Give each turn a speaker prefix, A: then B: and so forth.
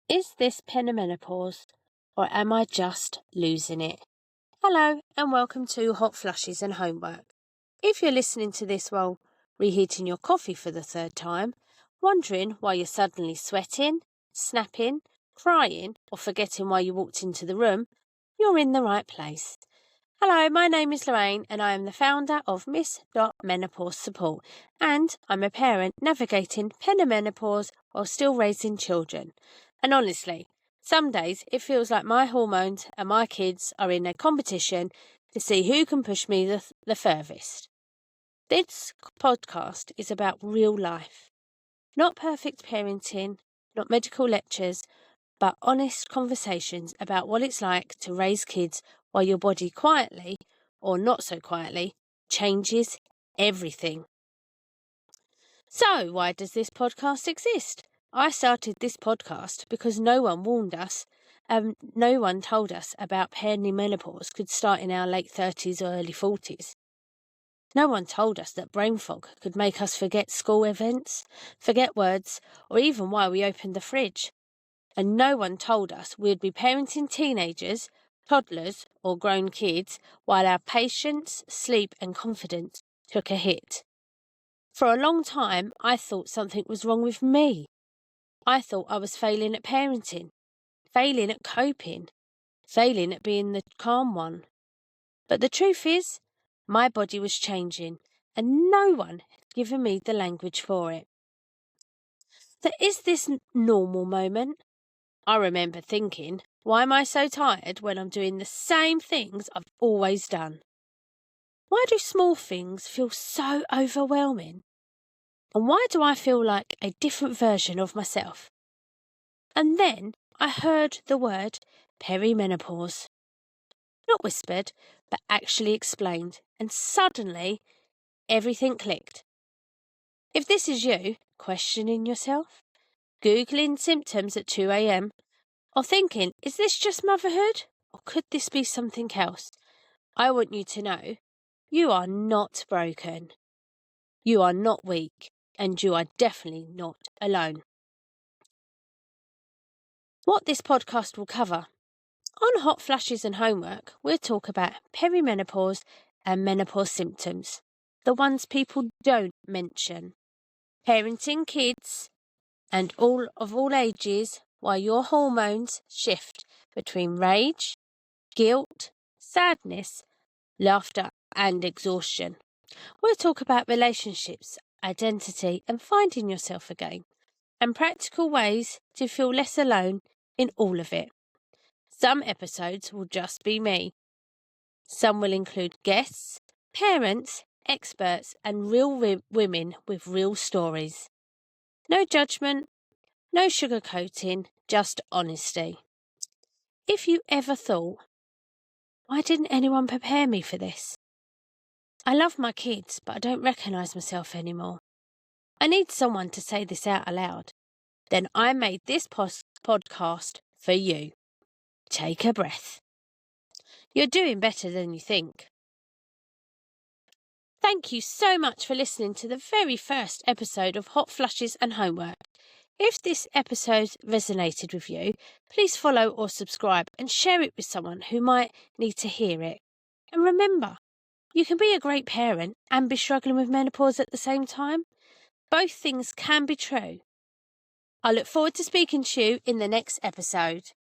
A: Is this perimenopause, or am I just losing it? Hello, and welcome to Hot Flushes and Homework. If you're listening to this while reheating your coffee for the third time, wondering why you're suddenly sweating, snapping, crying, or forgetting why you walked into the room, you're in the right place. Hello, my name is Lorraine, and I am the founder of Miss.menopausesupport, and I'm a parent navigating perimenopause while still raising children. And honestly, some days it feels like my hormones and my kids are in a competition to see who can push me the furthest. This podcast is about real life. Not perfect parenting, not medical lectures, but honest conversations about what it's like to raise kids while your body quietly, or not so quietly, changes everything. So, why does this podcast exist? I started this podcast because no one warned us, no one told us about perimenopause could start in our late 30s or early 40s. No one told us that brain fog could make us forget school events, forget words, or even why we opened the fridge. And no one told us we'd be parenting teenagers, toddlers, or grown kids while our patience, sleep, and confidence took a hit. For a long time, I thought something was wrong with me. I thought I was failing at parenting, failing at coping, failing at being the calm one. But the truth is, my body was changing, and no one had given me the language for it. So is this normal moment? I remember thinking, why am I so tired when I'm doing the same things I've always done? Why do small things feel so overwhelming? And why do I feel like a different version of myself? And then I heard the word perimenopause. Not whispered, but actually explained. And suddenly, everything clicked. If this is you, questioning yourself, Googling symptoms at 2 a.m, or thinking, is this just motherhood? Or could this be something else? I want you to know, you are not broken. You are not weak. And you are definitely not alone. What this podcast will cover. On Hot Flushes and Homework, we'll talk about perimenopause and menopause symptoms. The ones people don't mention. Parenting kids and all ages while your hormones shift between rage, guilt, sadness, laughter, and exhaustion. We'll talk about relationships, identity, and finding yourself again, and practical ways to feel less alone in all of it. Some episodes will just be me. Some will include guests, parents, experts, and real women with real stories. No judgment, no sugarcoating, just honesty. If you ever thought, why didn't anyone prepare me for this? I love my kids, but I don't recognise myself anymore. I need someone to say this out aloud. Then I made this podcast for you. Take a breath. You're doing better than you think. Thank you so much for listening to the very first episode of Hot Flushes and Homework. If this episode resonated with you, please follow or subscribe and share it with someone who might need to hear it. And remember, you can be a great parent and be struggling with menopause at the same time. Both things can be true. I look forward to speaking to you in the next episode.